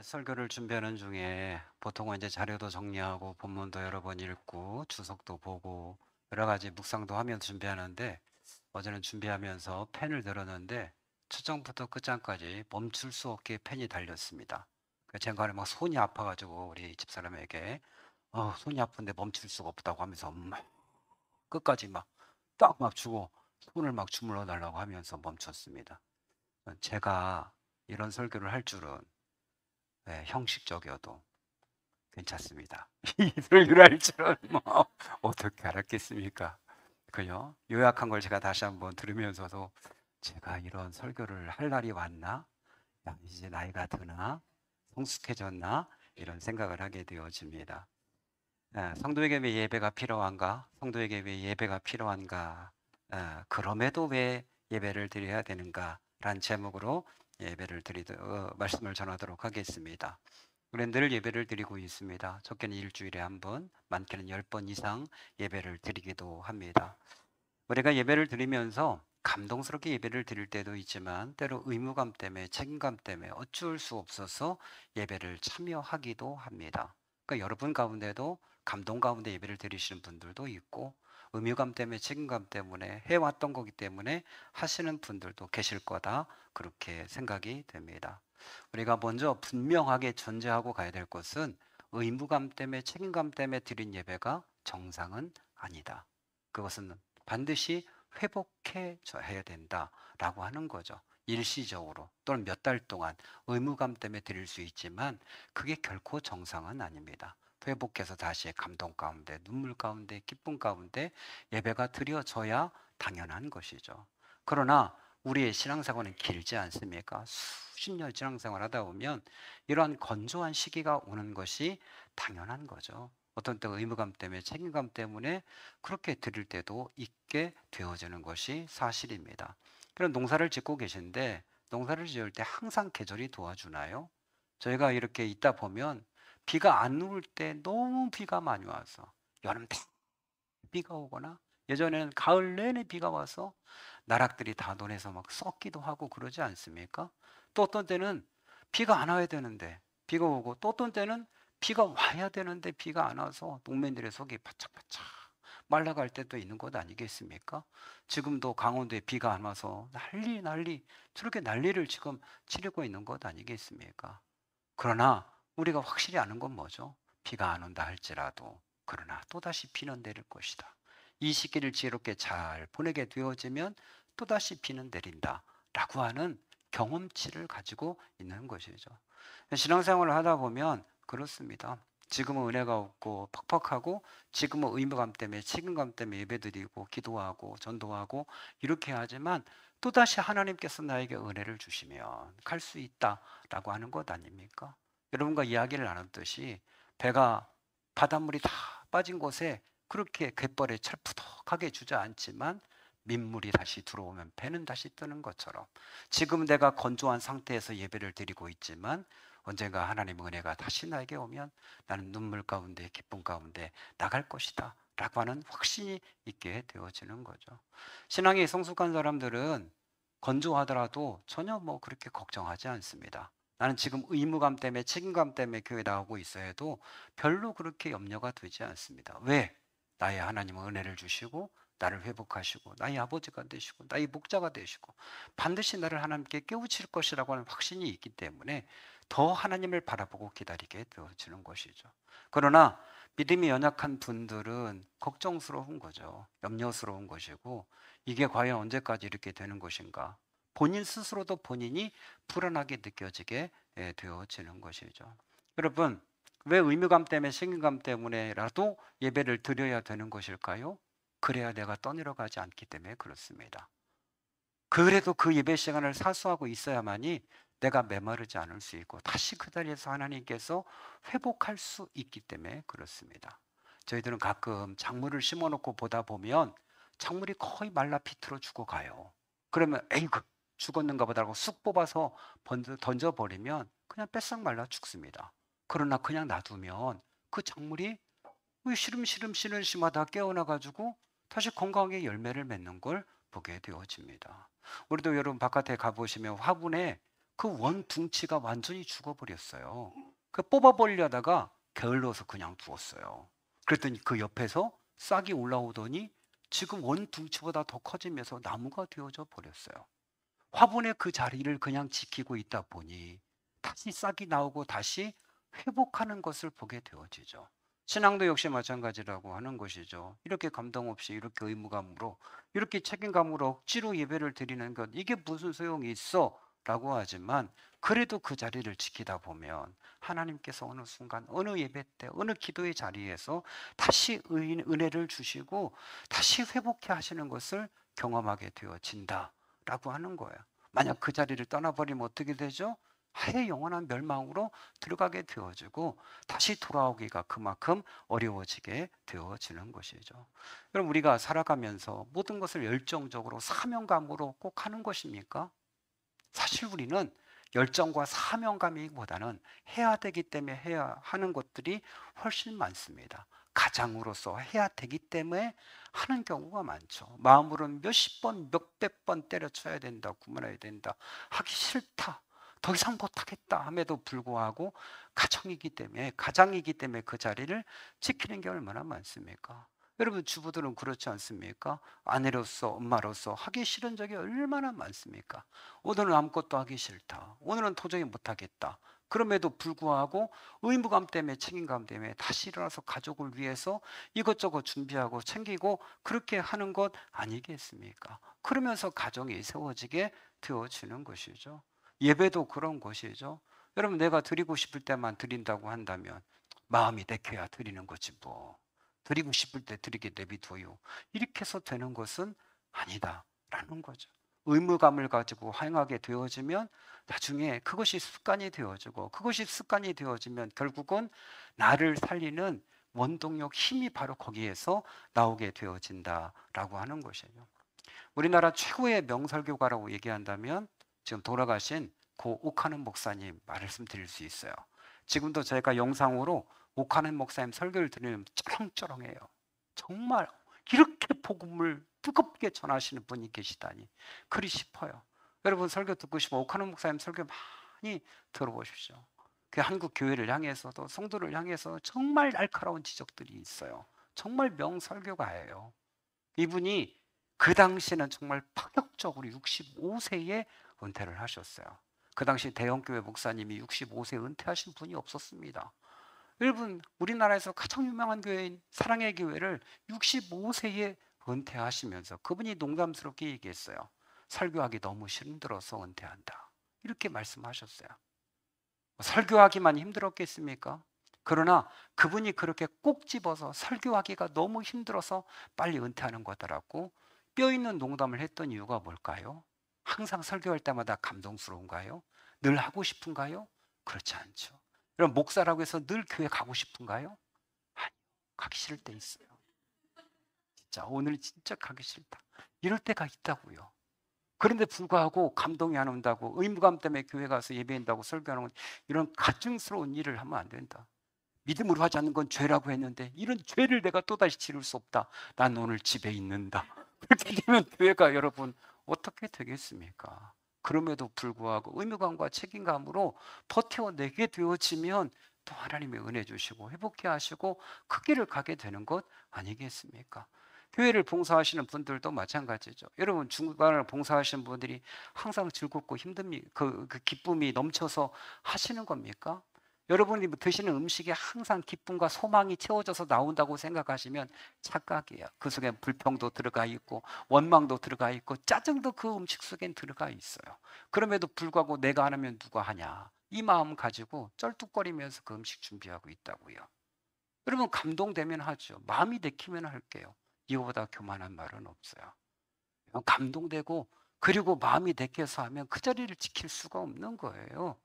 설교를 준비하는 중에 보통은 이제 자료도 정리하고 본문도 여러 번 읽고 주석도 보고 여러 가지 묵상도 하면서 준비하는데 어제는 준비하면서 펜을 들었는데 첫 장부터 끝장까지 멈출 수 없게 펜이 달렸습니다. 제가 막 손이 아파가지고 우리 집사람에게 손이 아픈데 멈출 수가 없다고 하면서 막 끝까지 막 딱 맞추고 손을 막 주물러 달라고 하면서 멈췄습니다. 제가 이런 설교를 할 줄은 형식적이어도 괜찮습니다. 이 설교를 할 줄은 뭐 어떻게 알았겠습니까? 그요? 요약한 걸 제가 다시 한번 들으면서도 제가 이런 설교를 할 날이 왔나? 야, 이제 나이가 드나? 성숙해졌나? 이런 생각을 하게 되어집니다. 성도에게 왜 예배가 필요한가? 성도에게 왜 예배가 필요한가? 그럼에도 왜 예배를 드려야 되는가? 라는 제목으로 말씀을 전하도록 하겠습니다. 우리는 늘 예배를 드리고 있습니다. 적게는 일주일에 한 번, 많게는 10번 이상 예배를 드리기도 합니다. 우리가 예배를 드리면서 감동스럽게 예배를 드릴 때도 있지만 때로 의무감 때문에 책임감 때문에 어쩔 수 없어서 예배를 참여하기도 합니다. 그러니까 여러분 가운데도 감동 가운데 예배를 드리시는 분들도 있고 의무감 때문에 책임감 때문에 해왔던 거기 때문에 하시는 분들도 계실 거다 그렇게 생각이 됩니다. 우리가 먼저 분명하게 전제하고 가야 될 것은 의무감 때문에 책임감 때문에 드린 예배가 정상은 아니다. 그것은 반드시 회복해 줘야 된다라고 하는 거죠. 일시적으로 또는 몇 달 동안 의무감 때문에 드릴 수 있지만 그게 결코 정상은 아닙니다. 회복해서 다시 감동 가운데, 눈물 가운데, 기쁨 가운데 예배가 드려져야 당연한 것이죠. 그러나 우리의 신앙생활은 길지 않습니까? 수십 년 신앙생활 하다 보면 이러한 건조한 시기가 오는 것이 당연한 거죠. 어떤 때 의무감 때문에 책임감 때문에 그렇게 드릴 때도 있게 되어지는 것이 사실입니다. 그런 농사를 짓고 계신데 농사를 지을 때 항상 계절이 도와주나요? 저희가 이렇게 있다 보면 비가 안 올 때 너무 비가 많이 와서 여름 다 비가 오거나 예전에는 가을 내내 비가 와서 나락들이 다 논에서 막 썩기도 하고 그러지 않습니까? 또 어떤 때는 비가 안 와야 되는데 비가 오고 또 어떤 때는 비가 와야 되는데 비가 안 와서 농민들의 속이 바짝바짝 말라갈 때도 있는 것 아니겠습니까? 지금도 강원도에 비가 안 와서 난리 저렇게 난리를 지금 치르고 있는 것 아니겠습니까? 그러나 우리가 확실히 아는 건 뭐죠? 비가 안 온다 할지라도 그러나 또다시 비는 내릴 것이다. 이 시기를 지혜롭게 잘 보내게 되어지면 또다시 비는 내린다 라고 하는 경험치를 가지고 있는 것이죠. 신앙생활을 하다 보면 그렇습니다. 지금은 은혜가 없고 팍팍하고 지금은 의무감 때문에 책임감 때문에 예배드리고 기도하고 전도하고 이렇게 하지만 또다시 하나님께서 나에게 은혜를 주시면 갈 수 있다라고 하는 것 아닙니까? 여러분과 이야기를 나눴듯이 배가 바닷물이 다 빠진 곳에 그렇게 갯벌에 찰푸덕하게 주저앉지만 민물이 다시 들어오면 배는 다시 뜨는 것처럼 지금 내가 건조한 상태에서 예배를 드리고 있지만 언젠가 하나님의 은혜가 다시 나에게 오면 나는 눈물 가운데 기쁨 가운데 나갈 것이다 라고 하는 확신이 있게 되어지는 거죠. 신앙이 성숙한 사람들은 건조하더라도 전혀 뭐 그렇게 걱정하지 않습니다. 나는 지금 의무감 때문에 책임감 때문에 교회 나오고 있어야 해도 별로 그렇게 염려가 되지 않습니다. 왜? 나의 하나님은 은혜를 주시고 나를 회복하시고 나의 아버지가 되시고 나의 목자가 되시고 반드시 나를 하나님께 깨우칠 것이라고 하는 확신이 있기 때문에 더 하나님을 바라보고 기다리게 되어지는 것이죠. 그러나 믿음이 연약한 분들은 걱정스러운 거죠. 염려스러운 것이고 이게 과연 언제까지 이렇게 되는 것인가? 본인 스스로도 본인이 불안하게 느껴지게 되어지는 것이죠. 여러분, 왜 의무감 때문에 책임감 때문에라도 예배를 드려야 되는 것일까요? 그래야 내가 떠내려가지 않기 때문에 그렇습니다. 그래도 그 예배 시간을 사수하고 있어야만이 내가 메마르지 않을 수 있고 다시 그 자리에서 하나님께서 회복할 수 있기 때문에 그렇습니다. 저희들은 가끔 작물을 심어놓고 보다 보면 작물이 거의 말라 비틀어 죽어가요. 그러면 에이그 죽었는가 보다 하고 쑥 뽑아서 던져버리면 그냥 뺏싹 말라 죽습니다. 그러나 그냥 놔두면 그 작물이 시름시름 쉬는 시마다 깨어나가지고 다시 건강하게 열매를 맺는 걸 보게 되어집니다. 우리도 여러분 바깥에 가보시면 화분에 그 원둥치가 완전히 죽어버렸어요. 그 뽑아버리려다가 게을러서 그냥 두었어요. 그랬더니 그 옆에서 싹이 올라오더니 지금 원둥치보다 더 커지면서 나무가 되어져 버렸어요. 화분의 그 자리를 그냥 지키고 있다 보니 다시 싹이 나오고 다시 회복하는 것을 보게 되어지죠. 신앙도 역시 마찬가지라고 하는 것이죠. 이렇게 감동 없이 이렇게 의무감으로 이렇게 책임감으로 억지로 예배를 드리는 것, 이게 무슨 소용이 있어? 라고 하지만 그래도 그 자리를 지키다 보면 하나님께서 어느 순간 어느 예배 때 어느 기도의 자리에서 다시 은혜를 주시고 다시 회복해 하시는 것을 경험하게 되어진다 라고 하는 거예요. 만약 그 자리를 떠나버리면 어떻게 되죠? 아예 영원한 멸망으로 들어가게 되어지고 다시 돌아오기가 그만큼 어려워지게 되어지는 것이죠. 그럼 우리가 살아가면서 모든 것을 열정적으로 사명감으로 꼭 하는 것입니까? 사실 우리는 열정과 사명감이보다는 해야 되기 때문에 해야 하는 것들이 훨씬 많습니다. 가장으로서 해야 되기 때문에 하는 경우가 많죠. 마음으로는 몇십 번, 몇백 번 때려쳐야 된다, 구만해야 된다, 하기 싫다, 더 이상 못하겠다 함에도 불구하고 가장이기 때문에 그 자리를 지키는 게 얼마나 많습니까? 여러분 주부들은 그렇지 않습니까? 아내로서 엄마로서 하기 싫은 적이 얼마나 많습니까? 오늘은 아무것도 하기 싫다, 오늘은 도저히 못하겠다, 그럼에도 불구하고 의무감 때문에 책임감 때문에 다시 일어나서 가족을 위해서 이것저것 준비하고 챙기고 그렇게 하는 것 아니겠습니까? 그러면서 가정이 세워지게 되어지는 것이죠. 예배도 그런 것이죠. 여러분 내가 드리고 싶을 때만 드린다고 한다면 마음이 내켜야 드리는 거지 뭐. 드리고 싶을 때 드리게 내비둬요. 이렇게 해서 되는 것은 아니다라는 거죠. 의무감을 가지고 행하게 되어지면 나중에 그것이 습관이 되어지고 그것이 습관이 되어지면 결국은 나를 살리는 원동력, 힘이 바로 거기에서 나오게 되어진다라고 하는 것이에요. 우리나라 최고의 명설교가라고 얘기한다면 지금 돌아가신 고 옥하는 목사님 말씀드릴 수 있어요. 지금도 제가 영상으로 옥하는 목사님 설교를 들으면 쩌렁쩌렁해요. 정말 이렇게 복음을 뜨겁게 전하시는 분이 계시다니 그리 싶어요. 여러분 설교 듣고 싶으면 옥하는 목사님 설교 많이 들어보십시오. 그 한국 교회를 향해서도 성도를 향해서 정말 날카로운 지적들이 있어요. 정말 명설교가예요. 이분이 그 당시에는 정말 파격적으로 65세에 은퇴를 하셨어요. 그 당시 대형교회 목사님이 65세에 은퇴하신 분이 없었습니다. 여러분 우리나라에서 가장 유명한 교회인 사랑의 교회를 65세에 은퇴하시면서 그분이 농담스럽게 얘기했어요. 설교하기 너무 힘들어서 은퇴한다, 이렇게 말씀하셨어요. 설교하기만 힘들었겠습니까? 그러나 그분이 그렇게 꼭 집어서 설교하기가 너무 힘들어서 빨리 은퇴하는 거더라고 뼈 있는 농담을 했던 이유가 뭘까요? 항상 설교할 때마다 감동스러운가요? 늘 하고 싶은가요? 그렇지 않죠. 그럼 목사라고 해서 늘 교회 가고 싶은가요? 아니요. 가기 싫을 때 있어요. 진짜 오늘 진짜 가기 싫다, 이럴 때가 있다고요. 그런데 불구하고 감동이 안 온다고 의무감 때문에 교회 가서 예배한다고 설교하는 건 이런 가증스러운 일을 하면 안 된다. 믿음으로 하지 않는 건 죄라고 했는데 이런 죄를 내가 또다시 지를 수 없다, 난 오늘 집에 있는다, 그렇게 되면 교회가 여러분 어떻게 되겠습니까? 그럼에도 불구하고 의무감과 책임감으로 버텨내게 되어지면 또 하나님의 은혜 주시고 회복해 하시고 그 길을 가게 되는 것 아니겠습니까? 교회를 봉사하시는 분들도 마찬가지죠. 여러분 중간을 봉사하시는 분들이 항상 즐겁고 그 기쁨이 넘쳐서 하시는 겁니까? 여러분이 드시는 음식에 항상 기쁨과 소망이 채워져서 나온다고 생각하시면 착각이에요. 그 속에 불평도 들어가 있고 원망도 들어가 있고 짜증도 그 음식 속엔 들어가 있어요. 그럼에도 불구하고 내가 안 하면 누가 하냐, 이 마음 가지고 쩔뚝거리면서 그 음식 준비하고 있다고요. 여러분 감동되면 하죠. 마음이 내키면 할게요. 이거보다 교만한 말은 없어요. 감동되고 그리고 마음이 내켜서 하면 그 자리를 지킬 수가 없는 거예요.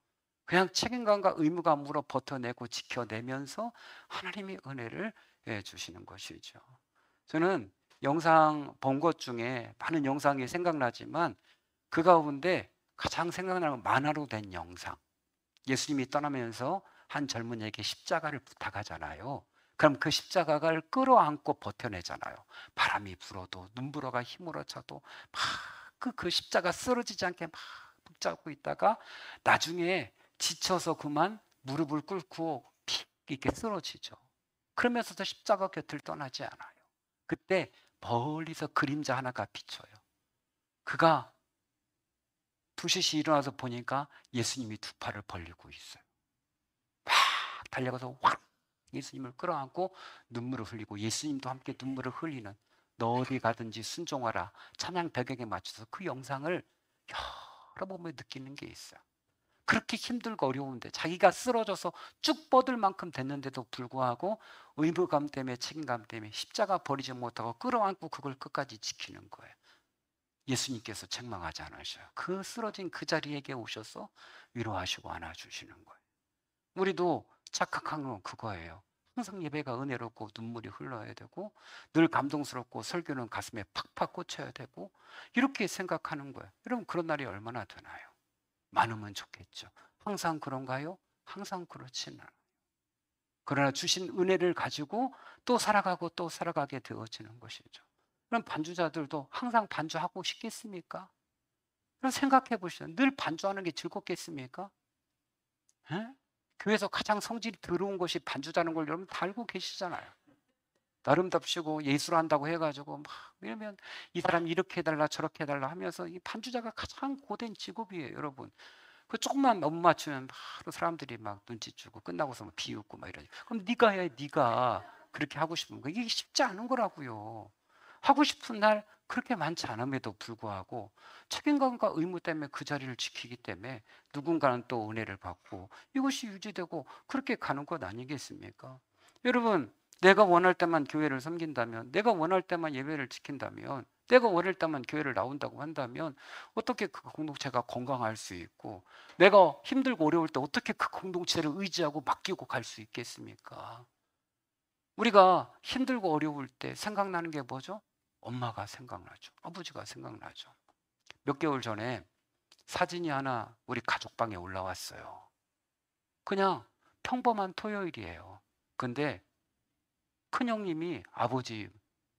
그냥 책임감과 의무감으로 버텨내고 지켜내면서 하나님의 은혜를 주시는 것이죠. 저는 영상 본 것 중에 많은 영상이 생각나지만 그 가운데 가장 생각나는 건 만화로 된 영상. 예수님이 떠나면서 한 젊은이에게 십자가를 부탁하잖아요. 그럼 그 십자가를 끌어안고 버텨내잖아요. 바람이 불어도 눈불어가 힘으로 차도 막 그 십자가 쓰러지지 않게 막 붙잡고 있다가 나중에 지쳐서 그만 무릎을 꿇고 픽 이렇게 쓰러지죠. 그러면서도 십자가 곁을 떠나지 않아요. 그때 멀리서 그림자 하나가 비쳐요. 그가 두시시 일어나서 보니까 예수님이 두 팔을 벌리고 있어요. 막 달려가서 확 예수님을 끌어안고 눈물을 흘리고 예수님도 함께 눈물을 흘리는, 너 어디 가든지 순종하라 찬양 배경에 맞춰서 그 영상을 여러 번 느끼는 게 있어요. 그렇게 힘들고 어려운데 자기가 쓰러져서 쭉 뻗을 만큼 됐는데도 불구하고 의무감 때문에 책임감 때문에 십자가 버리지 못하고 끌어안고 그걸 끝까지 지키는 거예요. 예수님께서 책망하지 않으셔요. 그 쓰러진 그 자리에게 오셔서 위로하시고 안아주시는 거예요. 우리도 착각한 건 그거예요. 항상 예배가 은혜롭고 눈물이 흘러야 되고 늘 감동스럽고 설교는 가슴에 팍팍 꽂혀야 되고 이렇게 생각하는 거예요. 여러분 그런 날이 얼마나 되나요? 많으면 좋겠죠. 항상 그런가요? 항상 그렇지는 않아요. 그러나 주신 은혜를 가지고 또 살아가고 또 살아가게 되어지는 것이죠. 그럼 반주자들도 항상 반주하고 싶겠습니까? 그럼 생각해 보시죠. 늘 반주하는 게 즐겁겠습니까? 에? 교회에서 가장 성질이 더러운 것이 반주자는 걸 여러분 다 알고 계시잖아요. 나름답시고 예술한다고 해가지고 막 이러면 이 사람 이렇게 해달라 저렇게 해달라 하면서 이 반주자가 가장 고된 직업이에요, 여러분. 그 조금만 못 맞추면 바로 사람들이 막 눈치 주고 끝나고서 막 비웃고 막 이러죠. 그럼 네가 해, 네가 그렇게 하고 싶은 거. 이게 쉽지 않은 거라고요. 하고 싶은 날 그렇게 많지 않음에도 불구하고 책임감과 의무 때문에 그 자리를 지키기 때문에 누군가는 또 은혜를 받고 이것이 유지되고 그렇게 가는 것 아니겠습니까? 여러분, 내가 원할 때만 교회를 섬긴다면, 내가 원할 때만 예배를 지킨다면, 내가 원할 때만 교회를 나온다고 한다면 어떻게 그 공동체가 건강할 수 있고, 내가 힘들고 어려울 때 어떻게 그 공동체를 의지하고 맡기고 갈 수 있겠습니까? 우리가 힘들고 어려울 때 생각나는 게 뭐죠? 엄마가 생각나죠. 아버지가 생각나죠. 몇 개월 전에 사진이 하나 우리 가족방에 올라왔어요. 그냥 평범한 토요일이에요. 근데 큰형님이 아버지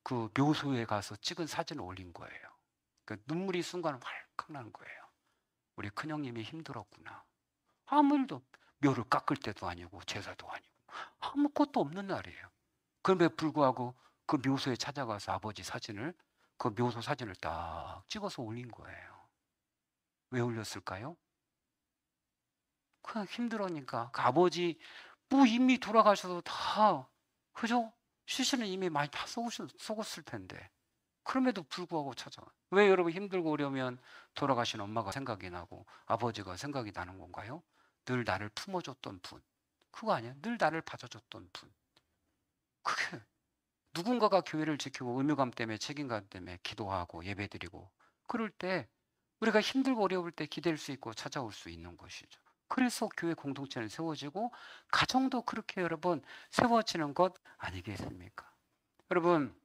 그 묘소에 가서 찍은 사진을 올린 거예요. 그 눈물이 순간 활컥 나는 거예요. 우리 큰형님이 힘들었구나. 아무 일도, 묘를 깎을 때도 아니고 제사도 아니고 아무것도 없는 날이에요. 그럼에도 불구하고 그 묘소에 찾아가서 아버지 사진을, 그 묘소 사진을 딱 찍어서 올린 거예요. 왜 올렸을까요? 그냥 힘들으니까. 그 아버지 이미 돌아가셔서 다, 그죠? 시신은 이미 많이 다 썩었을 텐데 그럼에도 불구하고 찾아와. 왜 여러분 힘들고 어려우면 돌아가신 엄마가 생각이 나고 아버지가 생각이 나는 건가요? 늘 나를 품어줬던 분, 그거 아니에요? 늘 나를 봐줘줬던 분. 그게 누군가가 교회를 지키고 의무감 때문에 책임감 때문에 기도하고 예배드리고 그럴 때 우리가 힘들고 어려울 때 기댈 수 있고 찾아올 수 있는 것이죠. 그래서 교회 공동체는 세워지고 가정도 그렇게 여러분 세워지는 것 아니겠습니까? 여러분,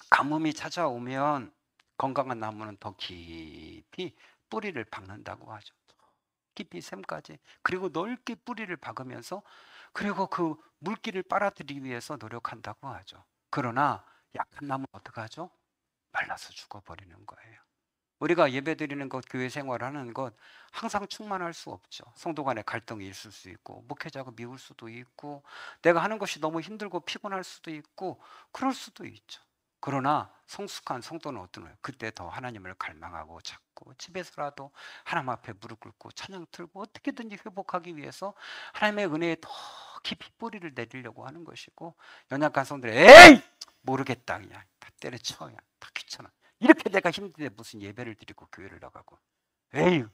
가뭄이 찾아오면 건강한 나무는 더 깊이 뿌리를 박는다고 하죠. 깊이 샘까지. 그리고 넓게 뿌리를 박으면서 그리고 그 물기를 빨아들이기 위해서 노력한다고 하죠. 그러나 약한 나무는 어떻게 하죠? 말라서 죽어버리는 거예요. 우리가 예배드리는 것, 교회 생활하는 것 항상 충만할 수 없죠. 성도 간의 갈등이 있을 수 있고 목회자가 미울 수도 있고 내가 하는 것이 너무 힘들고 피곤할 수도 있고 그럴 수도 있죠. 그러나 성숙한 성도는 어떠나요? 그때 더 하나님을 갈망하고 찾고 집에서라도 하나님 앞에 무릎 꿇고 찬양 틀고 어떻게든지 회복하기 위해서 하나님의 은혜에 더 깊이 뿌리를 내리려고 하는 것이고, 연약한 성도들 에이! 모르겠다, 그냥 다 때려쳐, 그냥 다 귀찮아, 이렇게 내가 힘든데 무슨 예배를 드리고 교회를 나가고, 에이,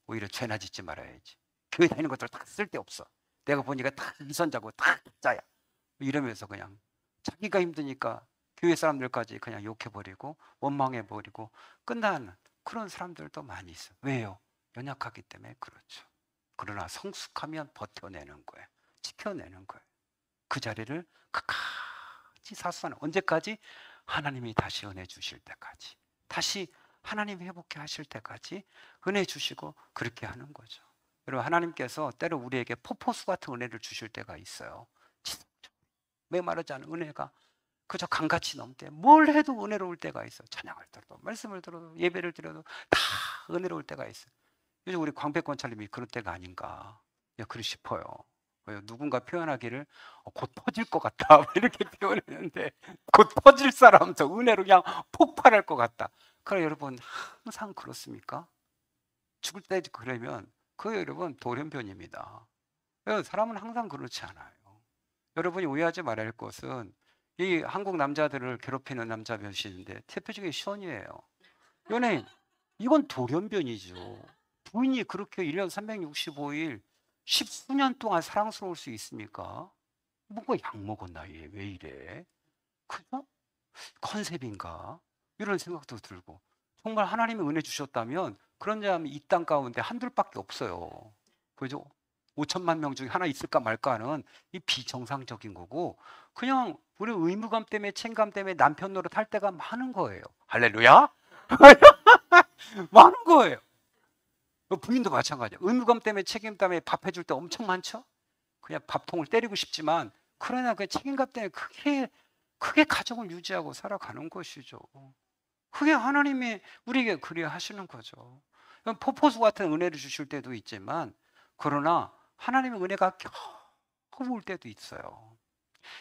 오히려 죄나 짓지 말아야지, 교회 다니는 것들 다 쓸데없어, 내가 보니까 다 이선자고 다 짜야, 이러면서 그냥 자기가 힘드니까 교회 사람들까지 그냥 욕해버리고 원망해버리고 끝나는 그런 사람들도 많이 있어요. 왜요? 연약하기 때문에 그렇죠. 그러나 성숙하면 버텨내는 거예요. 지켜내는 거예요. 그 자리를 끝까지 사수하는, 언제까지? 하나님이 다시 은혜 주실 때까지, 다시 하나님이 회복해 하실 때까지 은혜 주시고 그렇게 하는 거죠. 여러분, 하나님께서 때로 우리에게 폭포수 같은 은혜를 주실 때가 있어요. 메마르지 않은 은혜가 그저 강같이 넘때 뭘 해도 은혜로울 때가 있어요. 찬양을 들어도 말씀을 들어도 예배를 드려도 다 은혜로울 때가 있어요. 요즘 우리 광배권찰님이 그런 때가 아닌가, 그러 싶어요. 누군가 표현하기를 곧 터질 것 같다 이렇게 표현했는데, 곧 터질 사람, 저 은혜로 그냥 폭발할 것 같다. 그래 여러분, 항상 그렇습니까? 죽을 때 그러면 그 여러분 돌연변입니다. 사람은 항상 그렇지 않아요. 여러분이 오해하지 말아야 할 것은, 이 한국 남자들을 괴롭히는 남자 몇인데 대표적인 시원이에요. 연예인, 이건 돌연변이죠. 부인이 그렇게 1년 365일 10수년 동안 사랑스러울 수 있습니까? 뭔가 약 먹었나 얘, 왜 이래? 그죠? 컨셉인가? 이런 생각도 들고, 정말 하나님이 은혜 주셨다면 그런 사람이 이 땅 가운데 한둘밖에 없어요. 그죠? 5천만 명 중에 하나 있을까 말까 하는 이 비정상적인 거고, 그냥 우리 의무감 때문에, 책임감 때문에 남편 노릇할 때가 많은 거예요. 할렐루야? 많은 거예요. 부인도 마찬가지야. 의무감 때문에, 책임 때문에 밥 해줄 때 엄청 많죠? 그냥 밥통을 때리고 싶지만, 그러나 그 책임감 때문에 크게 가정을 유지하고 살아가는 것이죠. 그게 하나님이 우리에게 그리야 하시는 거죠. 폭포수 같은 은혜를 주실 때도 있지만, 그러나 하나님의 은혜가 겨우 올 때도 있어요.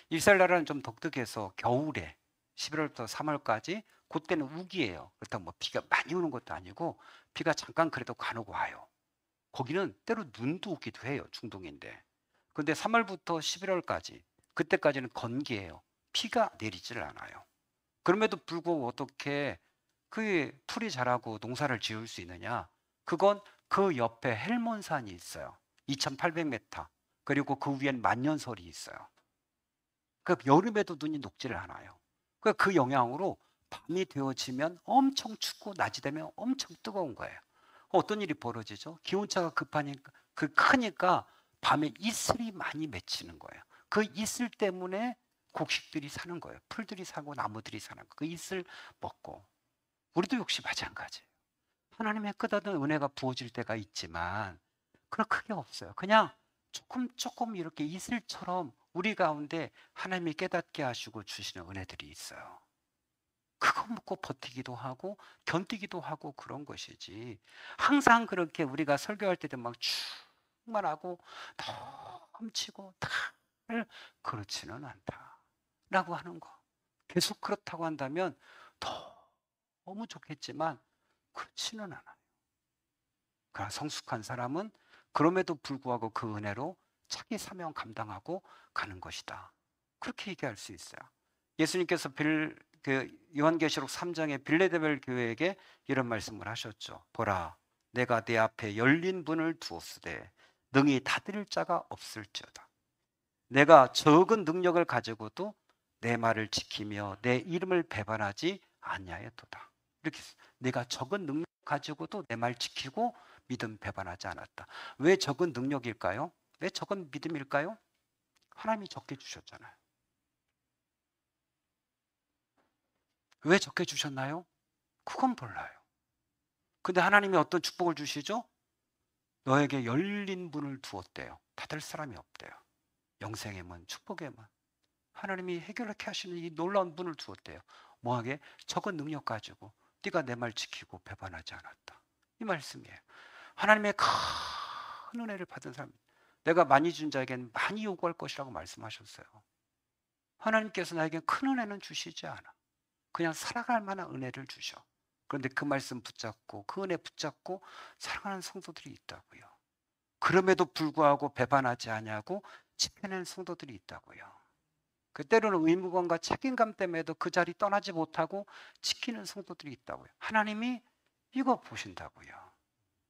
이스라엘 나라는 좀 독특해서 겨울에 11월부터 3월까지 그때는 우기예요. 그렇다고 뭐 비가 많이 오는 것도 아니고, 비가 잠깐 그래도 간혹 와요. 거기는 때로 눈도 오기도 해요. 중동인데. 근데 3월부터 11월까지, 그때까지는 건기예요. 비가 내리질 않아요. 그럼에도 불구하고 어떻게 그 풀이 자라고 농사를 지을 수 있느냐? 그건 그 옆에 헬몬산이 있어요. 2800m. 그리고 그 위엔 만년설이 있어요. 그 여름에도 눈이 녹지를 않아요. 그 영향으로 밤이 되어지면 엄청 춥고, 낮이 되면 엄청 뜨거운 거예요. 어떤 일이 벌어지죠? 기온차가 크니까 밤에 이슬이 많이 맺히는 거예요. 그 이슬 때문에 곡식들이 사는 거예요. 풀들이 사고 나무들이 사는 거예요. 그 이슬 먹고. 우리도 역시 마찬가지예요. 하나님의 끝없는 은혜가 부어질 때가 있지만, 그건 크게 없어요. 그냥 조금 이렇게 이슬처럼 우리 가운데 하나님이 깨닫게 하시고 주시는 은혜들이 있어요. 그거 먹고 버티기도 하고 견디기도 하고 그런 것이지, 항상 그렇게 우리가 설교할 때도 막 충만하고 넘치고 다 그렇지는 않다라고 하는 거. 계속 그렇다고 한다면 너무 좋겠지만 그렇지는 않아요. 그러나 성숙한 사람은 그럼에도 불구하고 그 은혜로 자기 사명 감당하고 가는 것이다. 그렇게 얘기할 수 있어요. 예수님께서 요한계시록 3장에 빌레데벨 교회에게 이런 말씀을 하셨죠. 보라, 내가 내 앞에 열린 문을 두었으되 능히 닫을 자가 없을지어다. 내가 적은 능력을 가지고도 내 말을 지키며 내 이름을 배반하지 아니하였도다. 이렇게 내가 적은 능력 가지고도 내 말 지키고 믿음 배반하지 않았다. 왜 적은 능력일까요? 왜 적은 믿음일까요? 하나님이 적게 주셨잖아요. 왜 적게 주셨나요? 그건 몰라요. 근데 하나님이 어떤 축복을 주시죠? 너에게 열린 문을 두었대요. 닫을 사람이 없대요. 영생의 문, 축복의 문. 하나님이 해결하게 하시는 이 놀라운 문을 두었대요. 뭐하게? 적은 능력 가지고 네가 내 말 지키고 배반하지 않았다. 이 말씀이에요. 하나님의 큰 은혜를 받은 사람, 내가 많이 준 자에게는 많이 요구할 것이라고 말씀하셨어요. 하나님께서 나에게 큰 은혜는 주시지 않아. 그냥 살아갈 만한 은혜를 주셔. 그런데 그 말씀 붙잡고 그 은혜 붙잡고 살아가는 성도들이 있다고요. 그럼에도 불구하고 배반하지 아니하고 지켜낸 성도들이 있다고요. 그 때로는 의무감과 책임감 때문에도 그 자리 떠나지 못하고 지키는 성도들이 있다고요. 하나님이 이거 보신다고요.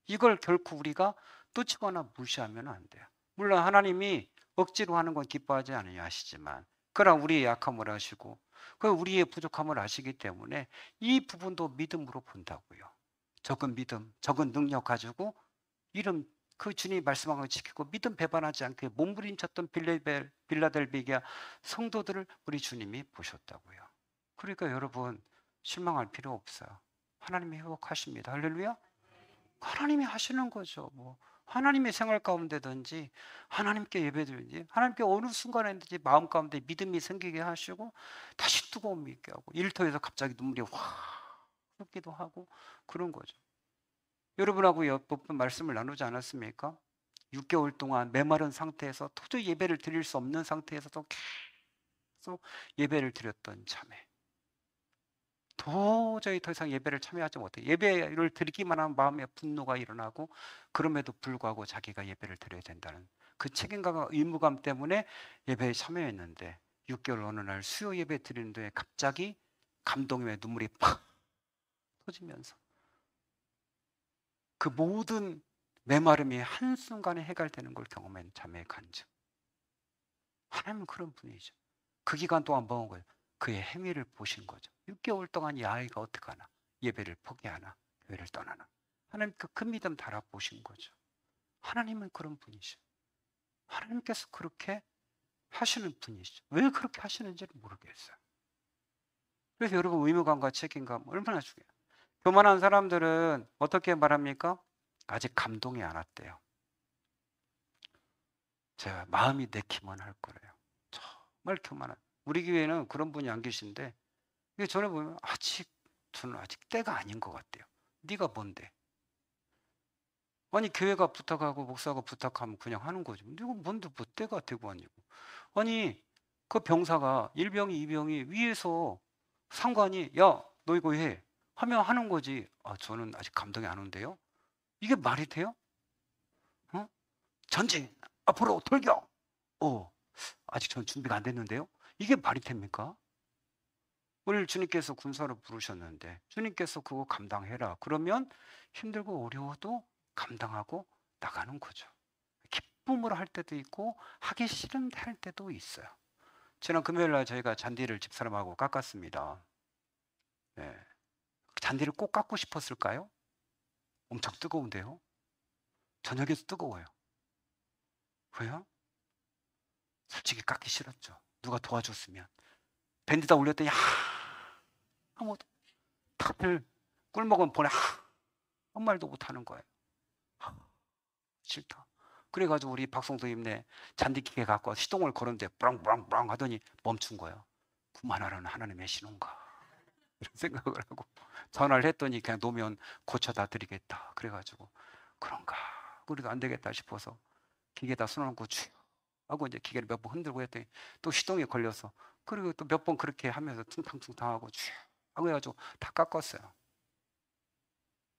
이걸 결코 우리가 놓치거나 무시하면 안 돼요. 물론 하나님이 억지로 하는 건 기뻐하지 않으냐 하시지만, 그러나 우리의 약함을 아시고 우리의 부족함을 아시기 때문에 이 부분도 믿음으로 본다고요. 적은 믿음, 적은 능력 가지고 이름 그 주님이 말씀한 걸 지키고 믿음 배반하지 않게 몸부림쳤던 빌라델비아 성도들을 우리 주님이 보셨다고요. 그러니까 여러분 실망할 필요 없어요. 하나님이 회복하십니다. 할렐루야. 하나님이 하시는 거죠. 뭐 하나님의 생활 가운데든지 하나님께 예배드리든지 하나님께 어느 순간에든지 마음 가운데 믿음이 생기게 하시고 다시 뜨거움이 있게 하고, 일터에서 갑자기 눈물이 확 흐르기도 하고 그런 거죠. 여러분하고 몇 번 말씀을 나누지 않았습니까? 6개월 동안 메마른 상태에서 도저히 예배를 드릴 수 없는 상태에서도 계속 예배를 드렸던 자매. 도저히 더 이상 예배를 참여하지 못해. 예배를 드리기만 하면 마음에 분노가 일어나고, 그럼에도 불구하고 자기가 예배를 드려야 된다는 그 책임감과 의무감 때문에 예배에 참여했는데, 6개월 어느 날 수요 예배 드리는데 갑자기 감동의 눈물이 팍 터지면서 그 모든 메마름이 한순간에 해결되는 걸 경험한 자매의 간증. 하나님은 그런 분이죠. 그 기간 동안 먹은 거예요. 그의 행위를 보신 거죠. 6개월 동안 이 아이가 어떡하나, 예배를 포기하나, 교회를 떠나나. 하나님 그 큰 믿음 달아보신 거죠. 하나님은 그런 분이죠. 하나님께서 그렇게 하시는 분이시죠. 왜 그렇게 하시는지를 모르겠어요. 그래서 여러분, 의무감과 책임감 얼마나 중요해요. 교만한 사람들은 어떻게 말합니까? 아직 감동이 안 왔대요. 제가 마음이 내키면 할 거래요. 정말 교만한. 우리 교회는 그런 분이 안 계신데, 전에 보면 저는 아직 때가 아닌 것 같아요. 네가 뭔데? 아니, 교회가 부탁하고 목사가 부탁하면 그냥 하는 거죠. 네가 뭔데 뭐 때가 되고 아니고. 아니, 그 병사가 1병이 2병이 위에서 상관이 야, 너 이거 해 하면 하는 거지. 저는 아직 감동이 안 오는데요. 이게 말이 돼요? 어? 전진 앞으로 돌격. 아직 전 준비가 안 됐는데요. 이게 말이 됩니까? 오늘 주님께서 군사로 부르셨는데 주님께서 그거 감당해라. 그러면 힘들고 어려워도 감당하고 나가는 거죠. 기쁨으로 할 때도 있고 하기 싫은데 할 때도 있어요. 지난 금요일 날 저희가 잔디를 집사람하고 깎았습니다. 네. 잔디를 꼭 깎고 싶었을까요? 엄청 뜨거운데요. 저녁에도 뜨거워요. 왜요? 솔직히 깎기 싫었죠. 누가 도와줬으면. 밴드다 올렸더니 아무도 다들 꿀먹은 보내 한 말도 못하는 거예요. 싫다. 그래가지고 우리 박성도 임네 잔디기계 갖고 와서 시동을 걸었는데 뿌랑뿌랑뿌랑 하더니 멈춘 거예요. 그만하라는 하나님의 신호인가 이런 생각을 하고 전화를 했더니 그냥 놓으면 고쳐다 드리겠다. 그래가지고 그런가 우리도 안 되겠다 싶어서 기계다 손어놓고 쥐 하고 이제 기계를 몇 번 흔들고 했더니 또 시동에 걸려서, 그리고 또 몇 번 그렇게 하면서 퉁탕퉁탕하고 쥐 하고 해가지고 다 깎았어요.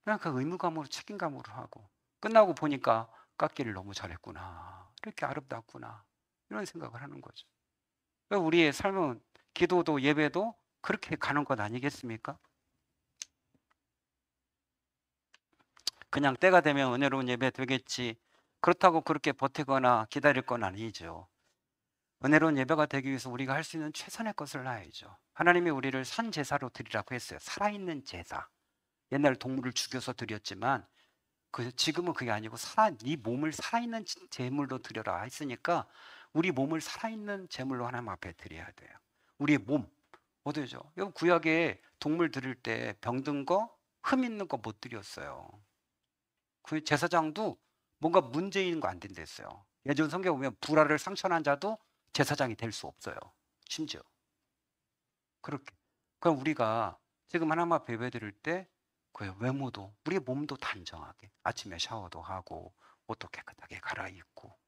그냥 그 의무감으로 책임감으로 하고 끝나고 보니까 깎기를 너무 잘했구나, 이렇게 아름답구나, 이런 생각을 하는 거죠. 우리의 삶은 기도도 예배도 그렇게 가는 것 아니겠습니까? 그냥 때가 되면 은혜로운 예배 되겠지, 그렇다고 그렇게 버티거나 기다릴 건 아니죠. 은혜로운 예배가 되기 위해서 우리가 할 수 있는 최선의 것을 해야죠. 하나님이 우리를 산 제사로 드리라고 했어요. 살아있는 제사. 옛날 동물을 죽여서 드렸지만 지금은 그게 아니고 네 몸을 살아있는 제물로 드려라 했으니까 우리 몸을 살아있는 제물로 하나님 앞에 드려야 돼요. 우리의 몸 어디죠? 여기 구약에 동물 드릴 때 병든 거, 흠 있는 거 못 드렸어요. 그 제사장도 뭔가 문제 있는 거 안 된댔어요. 예전 성경 보면 불화를 상처난 자도 제사장이 될 수 없어요. 심지어 그렇게. 그럼 우리가 지금 하나님 앞에 예배 드릴 때 그 외모도, 우리 몸도 단정하게 아침에 샤워도 하고 옷도 깨끗하게 갈아입고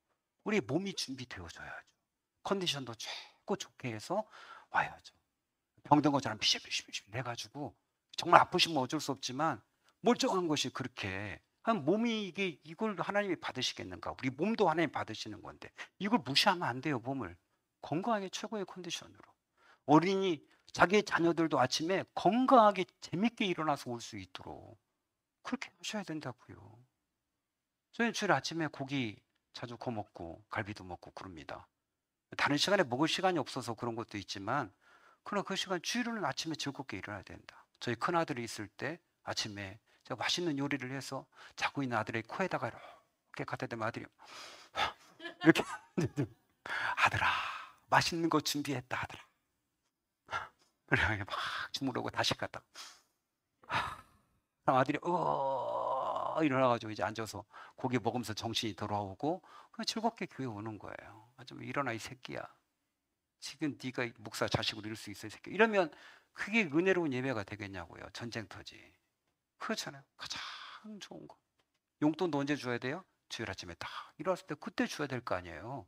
우리 몸이 준비되어져야죠. 컨디션도 최고 좋게 해서 와야죠. 병든 것처럼 비실비실 해가지고 정말 아프시면 어쩔 수 없지만 멀쩡한 것이 그렇게 한 몸이 이걸 하나님이 받으시겠는가? 우리 몸도 하나님 받으시는 건데 이걸 무시하면 안 돼요. 몸을 건강하게 최고의 컨디션으로. 어린이 자기의 자녀들도 아침에 건강하게 재밌게 일어나서 올 수 있도록 그렇게 하셔야 된다고요. 저희는 주일 아침에 고기 자주 구워 먹고 갈비도 먹고 그럽니다. 다른 시간에 먹을 시간이 없어서 그런 것도 있지만 그러나 그 시간 주일은 아침에 즐겁게 일어나야 된다. 저희 큰아들이 있을 때 아침에 제가 맛있는 요리를 해서 자고 있는 아들의 코에다가 이렇게 갖다 대면 아들이 이렇게 아들아 맛있는 거 준비했다 아들아. 그래 막 주무르고 다시 갔다. 아들이 일어나가지고 이제 앉아서 고기 먹으면서 정신이 돌아오고 그냥 즐겁게 교회 오는 거예요. 좀 일어나 이 새끼야. 지금 네가 목사 자식으로 이룰 수 있어 이 새끼. 이러면 그게 은혜로운 예배가 되겠냐고요. 전쟁터지. 그렇잖아요. 가장 가장 좋은 거. 용돈도 언제 줘야 돼요? 주일 아침에 딱 일어났을 때 그때 줘야 될 거 아니에요.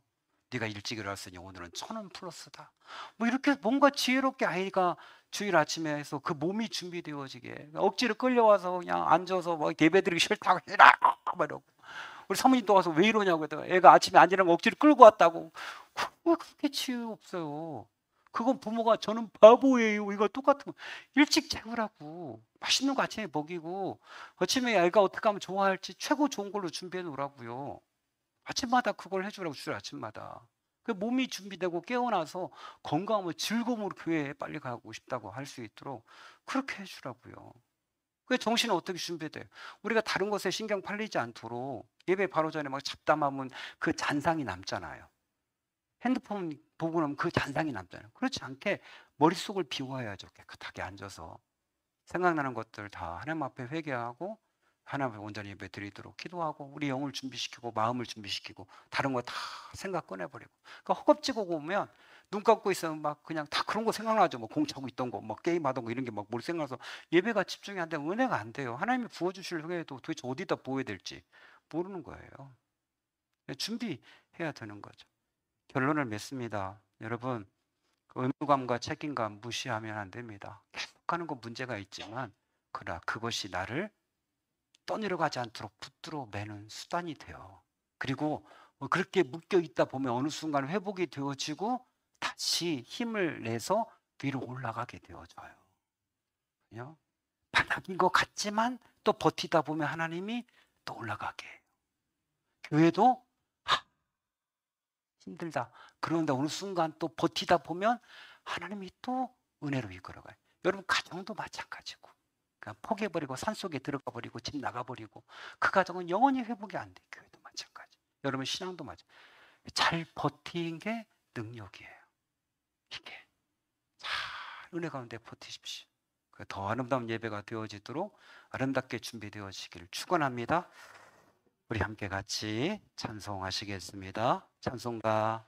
네가 일찍 일어났으니 오늘은 1,000원 플러스다. 뭐 이렇게 뭔가 지혜롭게 아이가 주일 아침에 해서 그 몸이 준비되어지게, 억지로 끌려와서 그냥 앉아서 뭐 예배드리기 싫다고 해라 막 이러고, 우리 사모님 또 와서 왜 이러냐고 했더니 애가 아침에 안 일어나면 억지로 끌고 왔다고. 그거 그렇게 지혜 없어요. 그건 부모가 저는 바보예요 이거 똑같은 거. 일찍 재우라고, 맛있는 거 아침에 먹이고, 아침에 애가 어떻게 하면 좋아할지 최고 좋은 걸로 준비해 놓으라고요. 아침마다 그걸 해주라고, 주일 아침마다. 그 몸이 준비되고 깨어나서 건강하면 즐거움으로 교회에 빨리 가고 싶다고 할 수 있도록 그렇게 해주라고요. 그 정신은 어떻게 준비돼요? 우리가 다른 것에 신경 팔리지 않도록 예배 바로 전에 막 잡담하면 그 잔상이 남잖아요. 핸드폰 보고 나면 그 잔상이 남잖아요. 그렇지 않게 머릿속을 비워야죠. 깨끗하게 앉아서 생각나는 것들 다 하나님 앞에 회개하고 하나님 앞에 온전히 예배 드리도록 기도하고, 우리 영을 준비시키고 마음을 준비시키고 다른 거 다 생각 꺼내버리고. 그러니까 허겁지겁 오면 눈 감고 있으면 막 그냥 다 그런 거 생각나죠. 뭐 공차고 있던 거, 뭐 게임하던 거 이런 게 막 머리 생각나서 예배가 집중이 안 되면 은혜가 안 돼요. 하나님이 부어주실 은혜도 도대체 어디다 부어야 될지 모르는 거예요. 준비해야 되는 거죠. 결론을 맺습니다. 여러분, 의무감과 책임감 무시하면 안 됩니다. 계속하는 건 문제가 있지만, 그러나 그것이 나를 떠내려가지 않도록 붙들어 매는 수단이 돼요. 그리고 그렇게 묶여 있다 보면 어느 순간 회복이 되어지고 다시 힘을 내서 위로 올라가게 되어져요. 그냥 바닥인 것 같지만 또 버티다 보면 하나님이 또 올라가게 해요. 교회도 힘들다. 그런데 어느 순간 또 버티다 보면 하나님이 또 은혜로 이끌어가요. 여러분, 가정도 마찬가지고. 그냥 포기해버리고 산속에 들어가 버리고 집 나가버리고 그 가정은 영원히 회복이 안 돼. 교회도 마찬가지. 여러분, 신앙도 마찬가지. 잘 버티는 게 능력이에요. 이게 잘 은혜 가운데 버티십시오. 더 아름다운 예배가 되어지도록 아름답게 준비되어지기를 축원합니다. 우리 함께 같이 찬송하시겠습니다. 찬송가